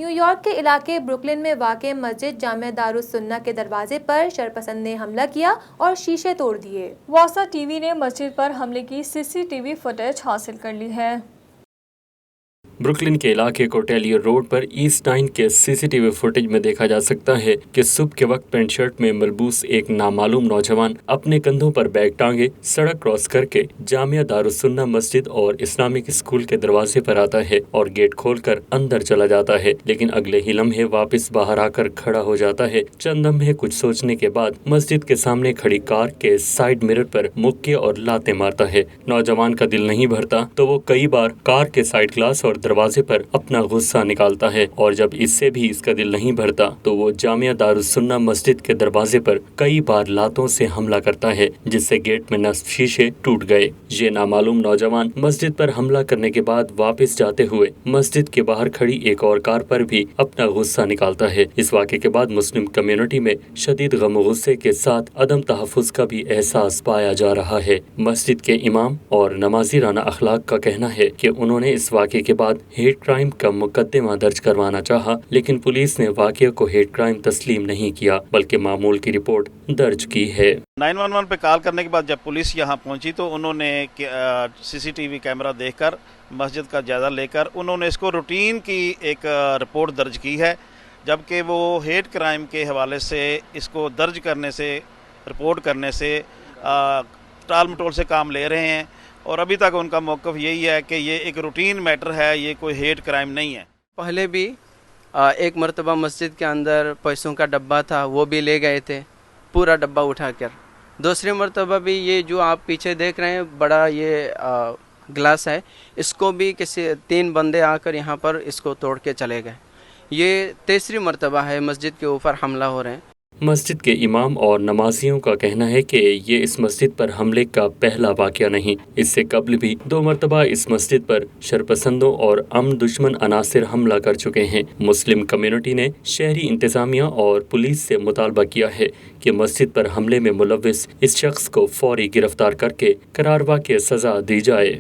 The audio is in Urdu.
نیو یارک کے علاقے بروکلن میں واقع مسجد جامع دارالسنہ کے دروازے پر شرپسند نے حملہ کیا اور شیشے توڑ دیے۔ واسا ٹی وی نے مسجد پر حملے کی CCTV فوٹیج حاصل کر لی ہے۔ بروکلن کے علاقے کوٹیلیئر روڈ پر ایسٹ 9 کے CCTV فوٹیج میں دیکھا جا سکتا ہے کہ صبح کے وقت پینٹ شرٹ میں ملبوس ایک نامعلوم نوجوان اپنے کندھوں پر بیگ ٹانگے سڑک کراس کر کے جامعہ دارالسنہ مسجد اور اسلامک اسکول کے دروازے پر آتا ہے اور گیٹ کھول کر اندر چلا جاتا ہے، لیکن اگلے ہی لمحے واپس باہر آ کر کھڑا ہو جاتا ہے۔ چند لمحے کچھ سوچنے کے بعد مسجد کے سامنے کھڑی کار کے سائیڈ مرر پر مکے اور لاتیں مارتا ہے۔ نوجوان کا دل نہیں بھرتا تو وہ کئی بار کار کے سائیڈ گلاس اور دروازے پر اپنا غصہ نکالتا ہے، اور جب اس سے بھی اس کا دل نہیں بھرتا تو وہ جامعہ دارالسنہ مسجد کے دروازے پر کئی بار لاتوں سے حملہ کرتا ہے، جس سے گیٹ میں نصب شیشے ٹوٹ گئے۔ یہ نامعلوم نوجوان مسجد پر حملہ کرنے کے بعد واپس جاتے ہوئے مسجد کے باہر کھڑی ایک اور کار پر بھی اپنا غصہ نکالتا ہے۔ اس واقعے کے بعد مسلم کمیونٹی میں شدید غم و غصے کے ساتھ عدم تحفظ کا بھی احساس پایا جا رہا ہے۔ مسجد کے امام اور نمازی رانا اخلاق کا کہنا ہے کہ انہوں نے اس واقعے کے بعد ہیٹ کرائم کا مقدمہ درج کروانا چاہا، لیکن پولیس نے واقعے کو ہیٹ کرائم تسلیم نہیں کیا بلکہ معمول کی رپورٹ درج کی ہے۔ 911 پہ کال کرنے کے بعد جب پولیس یہاں پہنچی تو انہوں نے CCTV کیمرہ دیکھ کر مسجد کا جائزہ لے کر انہوں نے اس کو روٹین کی ایک رپورٹ درج کی ہے، جبکہ وہ ہیٹ کرائم کے حوالے سے اس کو درج کرنے سے رپورٹ کرنے سے ٹال مٹول سے کام لے رہے ہیں، اور ابھی تک ان کا موقف یہی ہے کہ یہ ایک روٹین میٹر ہے، یہ کوئی ہیٹ کرائم نہیں ہے۔ پہلے بھی ایک مرتبہ مسجد کے اندر پیسوں کا ڈبہ تھا، وہ بھی لے گئے تھے پورا ڈبہ اٹھا کر۔ دوسری مرتبہ بھی یہ جو آپ پیچھے دیکھ رہے ہیں بڑا یہ گلاس ہے، اس کو بھی 3 بندے آ کر یہاں پر اس کو توڑ کے چلے گئے۔ یہ تیسری مرتبہ ہے مسجد کے اوپر حملہ ہو رہے ہیں۔ مسجد کے امام اور نمازیوں کا کہنا ہے کہ یہ اس مسجد پر حملے کا پہلا واقعہ نہیں، اس سے قبل بھی 2 مرتبہ اس مسجد پر شرپسندوں اور امن دشمن عناصر حملہ کر چکے ہیں۔ مسلم کمیونٹی نے شہری انتظامیہ اور پولیس سے مطالبہ کیا ہے کہ مسجد پر حملے میں ملوث اس شخص کو فوری گرفتار کر کے قراروا کی سزا دی جائے۔